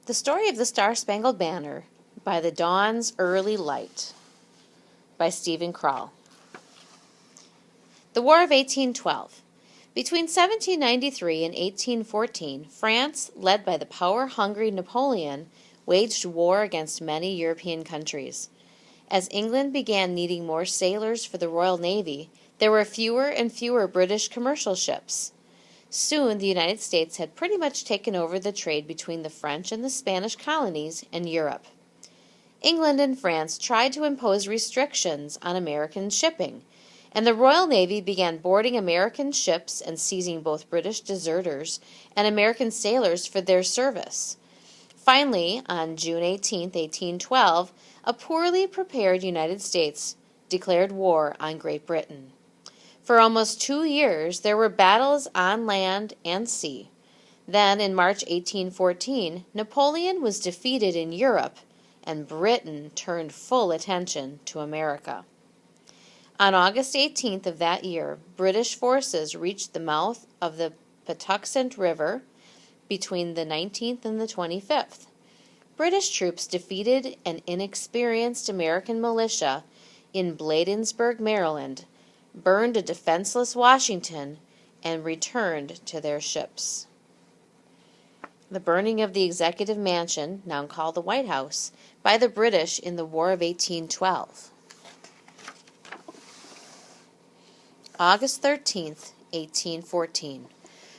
The Story of the Star-Spangled Banner by the Dawn's Early Light by Stephen Crowell. The War of 1812. Between 1793 and 1814, France, led by the power-hungry Napoleon, waged war against many European countries. As England began needing more sailors for the Royal Navy, there were fewer and fewer British commercial ships. Soon, the United States had pretty much taken over the trade between the French and the Spanish colonies and Europe. England and France tried to impose restrictions on American shipping, and the Royal Navy began boarding American ships and seizing both British deserters and American sailors for their service. Finally, on June 18, 1812, a poorly prepared United States declared war on Great Britain. For almost 2 years, there were battles on land and sea. Then, in March 1814, Napoleon was defeated in Europe, and Britain turned full attention to America. On August 18th of that year, British forces reached the mouth of the Patuxent River between the 19th and the 25th. British troops defeated an inexperienced American militia in Bladensburg, Maryland, burned a defenseless Washington, and returned to their ships. The burning of the Executive Mansion, now called the White House, by the British in the War of 1812. August 13th, 1814.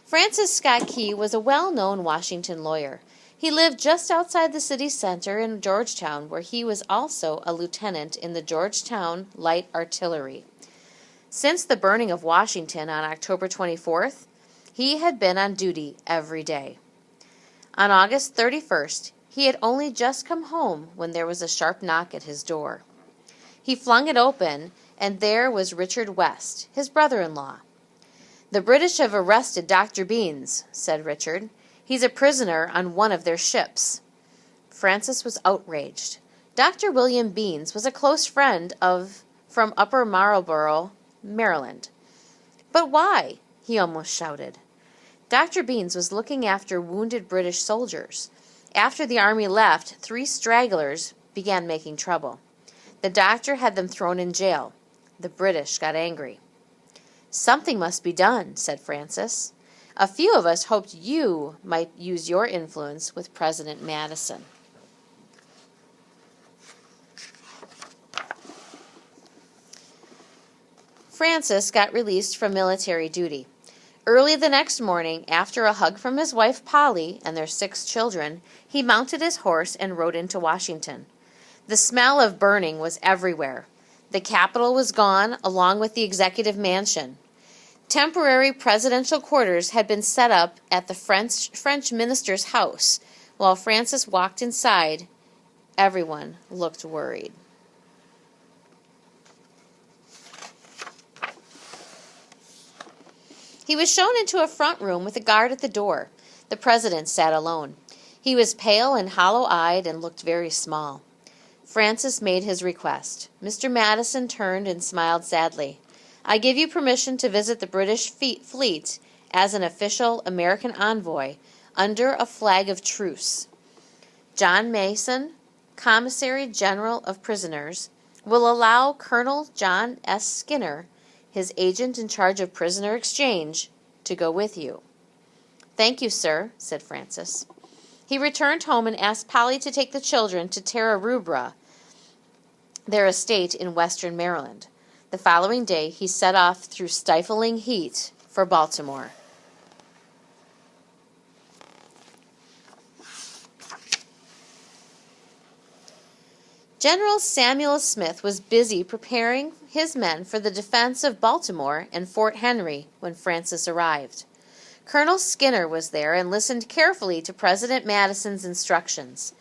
Francis Scott Key was a well-known Washington lawyer. He lived just outside the city center in Georgetown, where he was also a lieutenant in the Georgetown Light Artillery. Since the burning of Washington on October 24th, he had been on duty every day. On August 31st, he had only just come home when there was a sharp knock at his door. He flung it open, and there was Richard West, his brother-in-law. "The British have arrested Dr. Beans," said Richard. "He's a prisoner on one of their ships." Francis was outraged. Dr. William Beans was a close friend from Upper Marlborough, Maryland. "But why?" he almost shouted. Dr. Beans was looking after wounded British soldiers. After the army left, 3 stragglers began making trouble. The doctor had them thrown in jail. The British got angry. "Something must be done," said Francis. "A few of us hoped you might use your influence with President Madison." Francis got released from military duty. Early the next morning, after a hug from his wife Polly and their 6 children, he mounted his horse and rode into Washington. The smell of burning was everywhere. The Capitol was gone, along with the Executive Mansion. Temporary presidential quarters had been set up at the French minister's house. While Francis walked inside, everyone looked worried. He was shown into a front room with a guard at the door. The president sat alone. He was pale and hollow-eyed and looked very small. Francis made his request. Mr. Madison turned and smiled sadly. "I give you permission to visit the British fleet as an official American envoy under a flag of truce. John Mason, Commissary General of Prisoners, will allow Colonel John S. Skinner, his agent in charge of prisoner exchange, to go with you." "Thank you, sir," said Francis. He returned home and asked Polly to take the children to Terra Rubra, their estate in western Maryland. The following day, he set off through stifling heat for Baltimore. General Samuel Smith was busy preparing his men for the defense of Baltimore and Fort Henry when Francis arrived. Colonel Skinner was there and listened carefully to President Madison's instructions.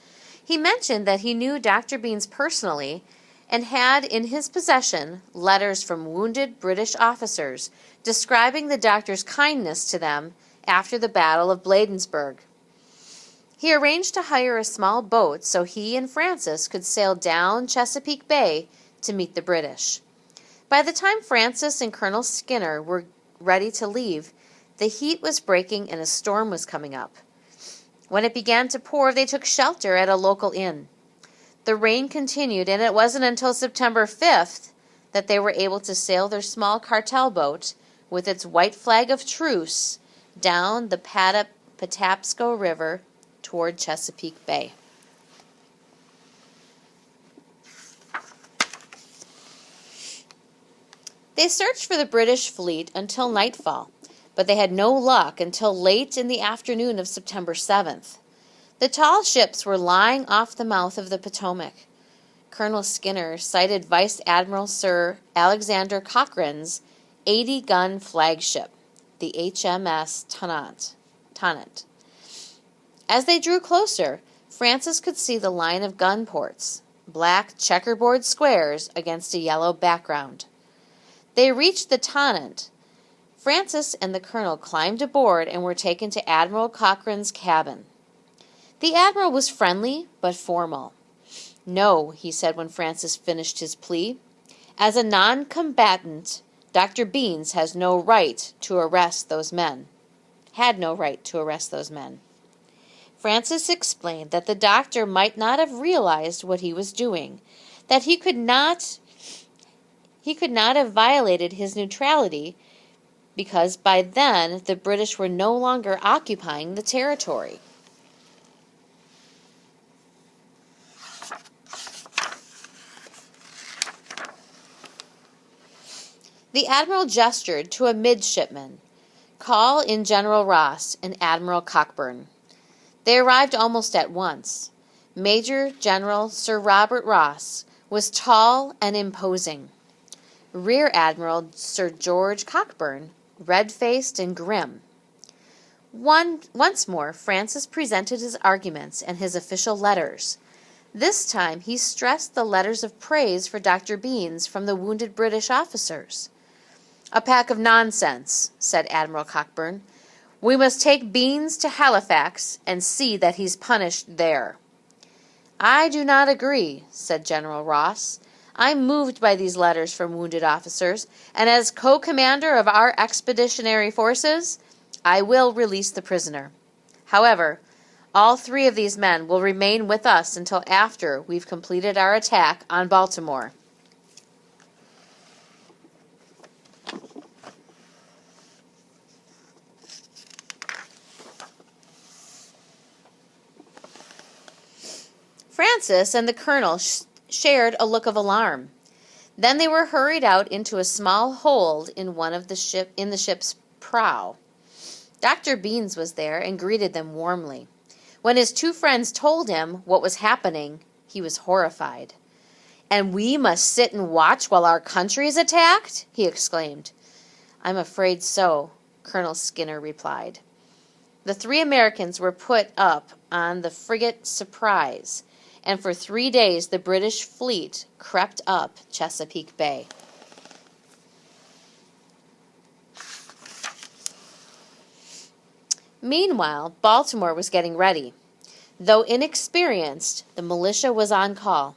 He mentioned that he knew Dr. Beans personally and had in his possession letters from wounded British officers describing the doctor's kindness to them after the Battle of Bladensburg. He arranged to hire a small boat so he and Francis could sail down Chesapeake Bay to meet the British. By the time Francis and Colonel Skinner were ready to leave, the heat was breaking and a storm was coming up. When it began to pour, they took shelter at a local inn. The rain continued, and it wasn't until September 5th that they were able to sail their small cartel boat with its white flag of truce down the Patapsco River toward Chesapeake Bay. They searched for the British fleet until nightfall, but they had no luck until late in the afternoon of September 7th. The tall ships were lying off the mouth of the Potomac. Colonel Skinner sighted Vice Admiral Sir Alexander Cochrane's 80-gun flagship, the HMS Tonnant. As they drew closer, Francis could see the line of gun ports, black checkerboard squares against a yellow background. They reached the Tonnant. Francis and the colonel climbed aboard and were taken to Admiral Cochrane's cabin. The admiral was friendly but formal. "No," he said when Francis finished his plea. "As a non-combatant, Dr. Beans has no right to arrest those men." Had no right to arrest those men. Francis explained that the doctor might not have realized what he was doing, that he could not have violated his neutrality because by then the British were no longer occupying the territory. The admiral gestured to a midshipman. "Call in General Ross and Admiral Cockburn." They arrived almost at once. Major General Sir Robert Ross was tall and imposing. Rear Admiral Sir George Cockburn, red-faced and grim. Once more, Francis presented his arguments and his official letters. This time he stressed the letters of praise for Dr. Beans from the wounded British officers. "A pack of nonsense," said Admiral Cockburn. "We must take Beans to Halifax and see that he's punished there." "I do not agree," said General Ross. "I'm moved by these letters from wounded officers, and as co-commander of our expeditionary forces, I will release the prisoner. However, all 3 of these men will remain with us until after we've completed our attack on Baltimore." Francis and the colonel shared a look of alarm. Then they were hurried out into a small hold in the ship's prow. Dr. Beans was there and greeted them warmly. When his 2 friends told him what was happening, he was horrified. "And we must sit and watch while our country is attacked?" he exclaimed. "I'm afraid so," Colonel Skinner replied. The 3 Americans were put up on the frigate Surprise, and for 3 days the British fleet crept up Chesapeake Bay. Meanwhile, Baltimore was getting ready. Though inexperienced, the militia was on call.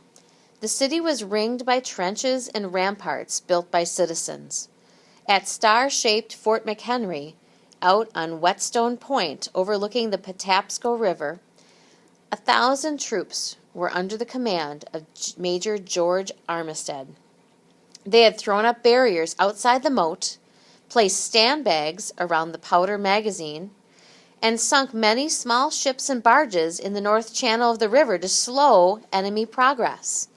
The city was ringed by trenches and ramparts built by citizens. At star-shaped Fort McHenry, out on Whetstone Point overlooking the Patapsco River, 1,000 troops were under the command of Major George Armistead. They had thrown up barriers outside the moat, placed sandbags around the powder magazine, and sunk many small ships and barges in the north channel of the river to slow enemy progress.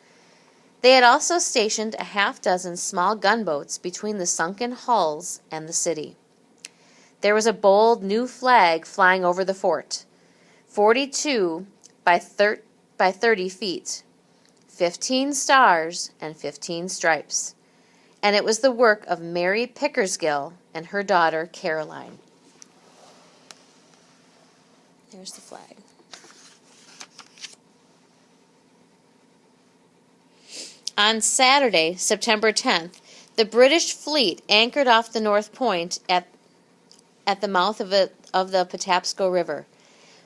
They had also stationed a half-dozen small gunboats between the sunken hulls and the city. There was a bold new flag flying over the fort, 42 by 30 feet, 15 stars and 15 stripes, and it was the work of Mary Pickersgill and her daughter Caroline. There's the flag. On Saturday, September 10th, the British fleet anchored off the North Point at the mouth of the Patapsco River.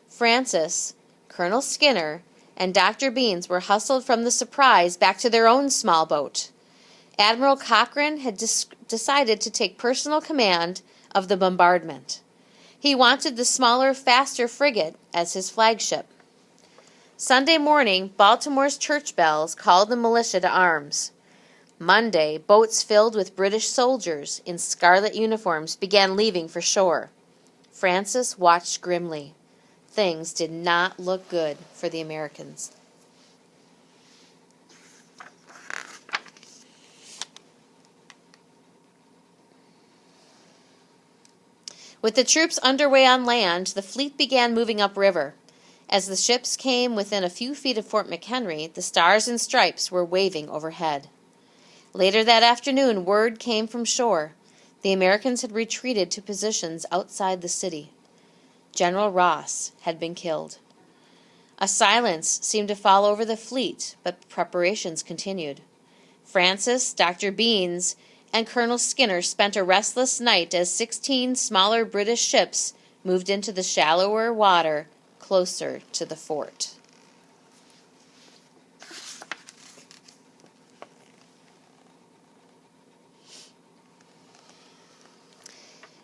Francis, Colonel Skinner, and Dr. Beans were hustled from the Surprise back to their own small boat. Admiral Cochrane had decided to take personal command of the bombardment. He wanted the smaller, faster frigate as his flagship. Sunday morning, Baltimore's church bells called the militia to arms. Monday, boats filled with British soldiers in scarlet uniforms began leaving for shore. Francis watched grimly. Things did not look good for the Americans. With the troops underway on land, the fleet began moving upriver. As the ships came within a few feet of Fort McHenry, the stars and stripes were waving overhead. Later that afternoon, word came from shore. The Americans had retreated to positions outside the city. General Ross had been killed. A silence seemed to fall over the fleet, but preparations continued. Francis, Dr. Beans, and Colonel Skinner spent a restless night as 16 smaller British ships moved into the shallower water closer to the fort.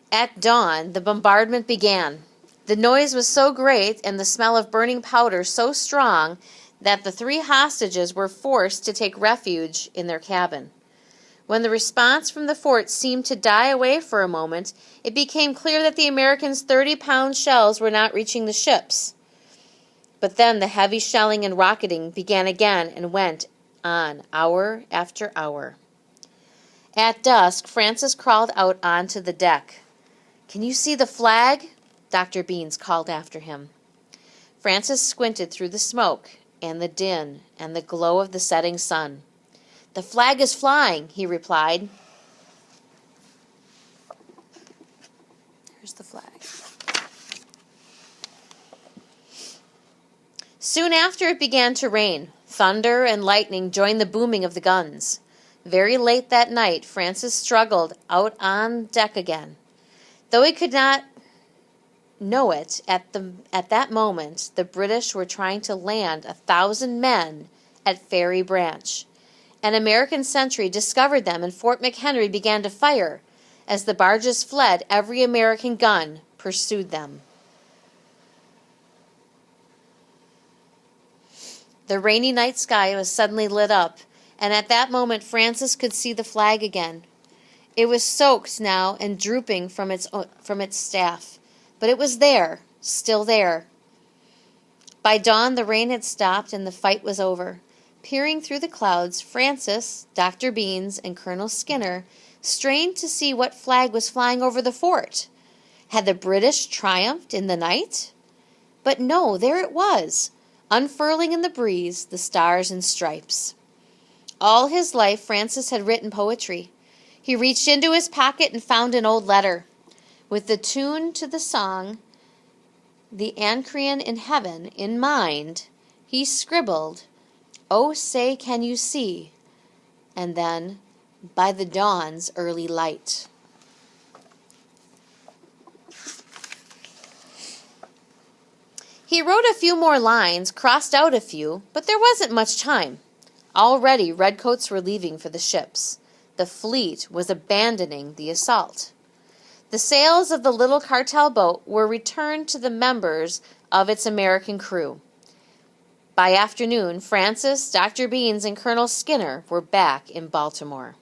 At dawn, the bombardment began. The noise was so great and the smell of burning powder so strong that the 3 hostages were forced to take refuge in their cabin. When the response from the fort seemed to die away for a moment, it became clear that the Americans' 30-pound shells were not reaching the ships. But then the heavy shelling and rocketing began again and went on hour after hour. At dusk, Francis crawled out onto the deck. "Can you see the flag?" Dr. Beans called after him. Francis squinted through the smoke and the din and the glow of the setting sun. "The flag is flying," he replied. There's the flag. Soon after, it began to rain. Thunder and lightning joined the booming of the guns. Very late that night, Francis struggled out on deck again. Though he could not know it at that moment, the British were trying to land 1,000 men at Ferry Branch. An American sentry discovered them, and Fort McHenry began to fire. As the barges fled, every American gun pursued them. The rainy night sky was suddenly lit up, and at that moment Francis could see the flag again. It was soaked now and drooping from its staff, but it was there, still there. By dawn, the rain had stopped and the fight was over. Peering through the clouds, Francis, Dr. Beans, and Colonel Skinner strained to see what flag was flying over the fort. Had the British triumphed in the night? But no, there it was, unfurling in the breeze, the stars and stripes. All his life, Francis had written poetry. He reached into his pocket and found an old letter. With the tune to the song, "The Anacreon in Heaven," in mind, he scribbled, "Oh, say, can you see?" and then, "By the dawn's early light." He wrote a few more lines, crossed out a few, but there wasn't much time. Already redcoats were leaving for the ships. The fleet was abandoning the assault. The sails of the little cartel boat were returned to the members of its American crew. By afternoon, Francis, Dr. Beans, and Colonel Skinner were back in Baltimore.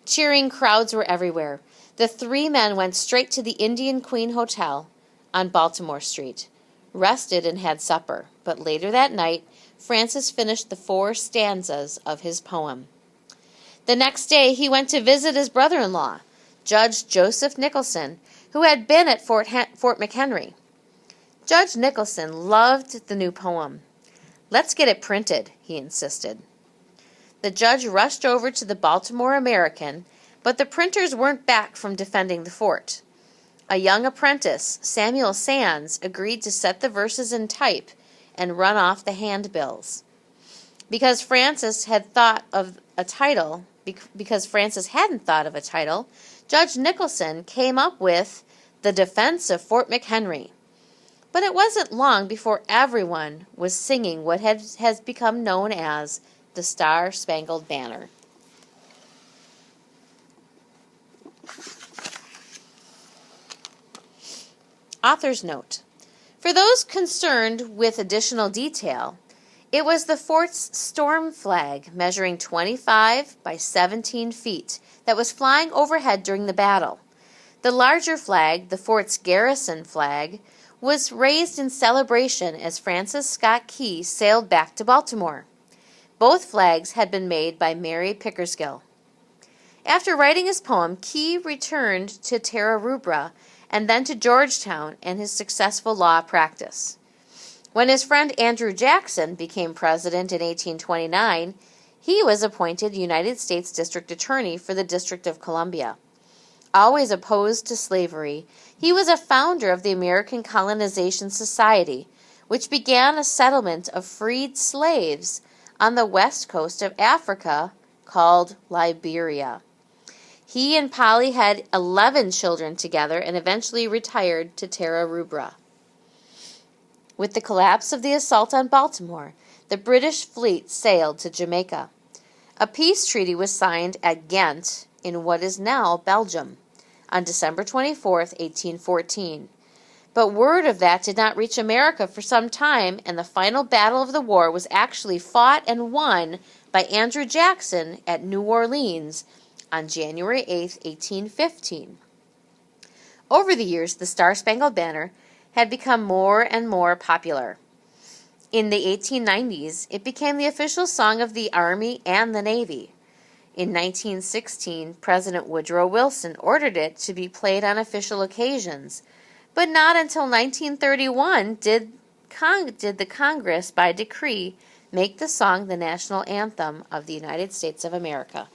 Cheering crowds were everywhere. The 3 men went straight to the Indian Queen Hotel on Baltimore Street, rested and had supper. But later that night, Francis finished the 4 stanzas of his poem. The next day, he went to visit his brother-in-law, Judge Joseph Nicholson, who had been at Fort McHenry. Judge Nicholson loved the new poem. "Let's get it printed," he insisted. The judge rushed over to the Baltimore American, but the printers weren't back from defending the fort. A young apprentice, Samuel Sands, agreed to set the verses in type and run off the handbills. Because Francis hadn't thought of a title, Judge Nicholson came up with "The Defense of Fort McHenry." But it wasn't long before everyone was singing what has become known as the Star-Spangled Banner. Author's note. For those concerned with additional detail, it was the fort's storm flag, measuring 25 by 17 feet, that was flying overhead during the battle. The larger flag, the fort's garrison flag, was raised in celebration as Francis Scott Key sailed back to Baltimore. Both flags had been made by Mary Pickersgill. After writing his poem, Key returned to Terra Rubra and then to Georgetown and his successful law practice. When his friend Andrew Jackson became president in 1829, he was appointed United States District Attorney for the District of Columbia. Always opposed to slavery, he was a founder of the American Colonization Society, which began a settlement of freed slaves on the west coast of Africa called Liberia. He and Polly had 11 children together and eventually retired to Terra Rubra. With the collapse of the assault on Baltimore, the British fleet sailed to Jamaica. A peace treaty was signed at Ghent in what is now Belgium on December 24, 1814. But word of that did not reach America for some time, and the final battle of the war was actually fought and won by Andrew Jackson at New Orleans on January 8, 1815. Over the years, the Star-Spangled Banner had become more and more popular. In the 1890s, it became the official song of the Army and the Navy. In 1916, President Woodrow Wilson ordered it to be played on official occasions, but not until 1931 did the Congress, by decree, make the song the national anthem of the United States of America.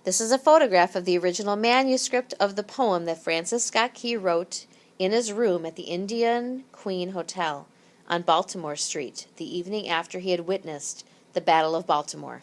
This is a photograph of the original manuscript of the poem that Francis Scott Key wrote in his room at the Indian Queen Hotel on Baltimore Street the evening after he had witnessed the Battle of Baltimore.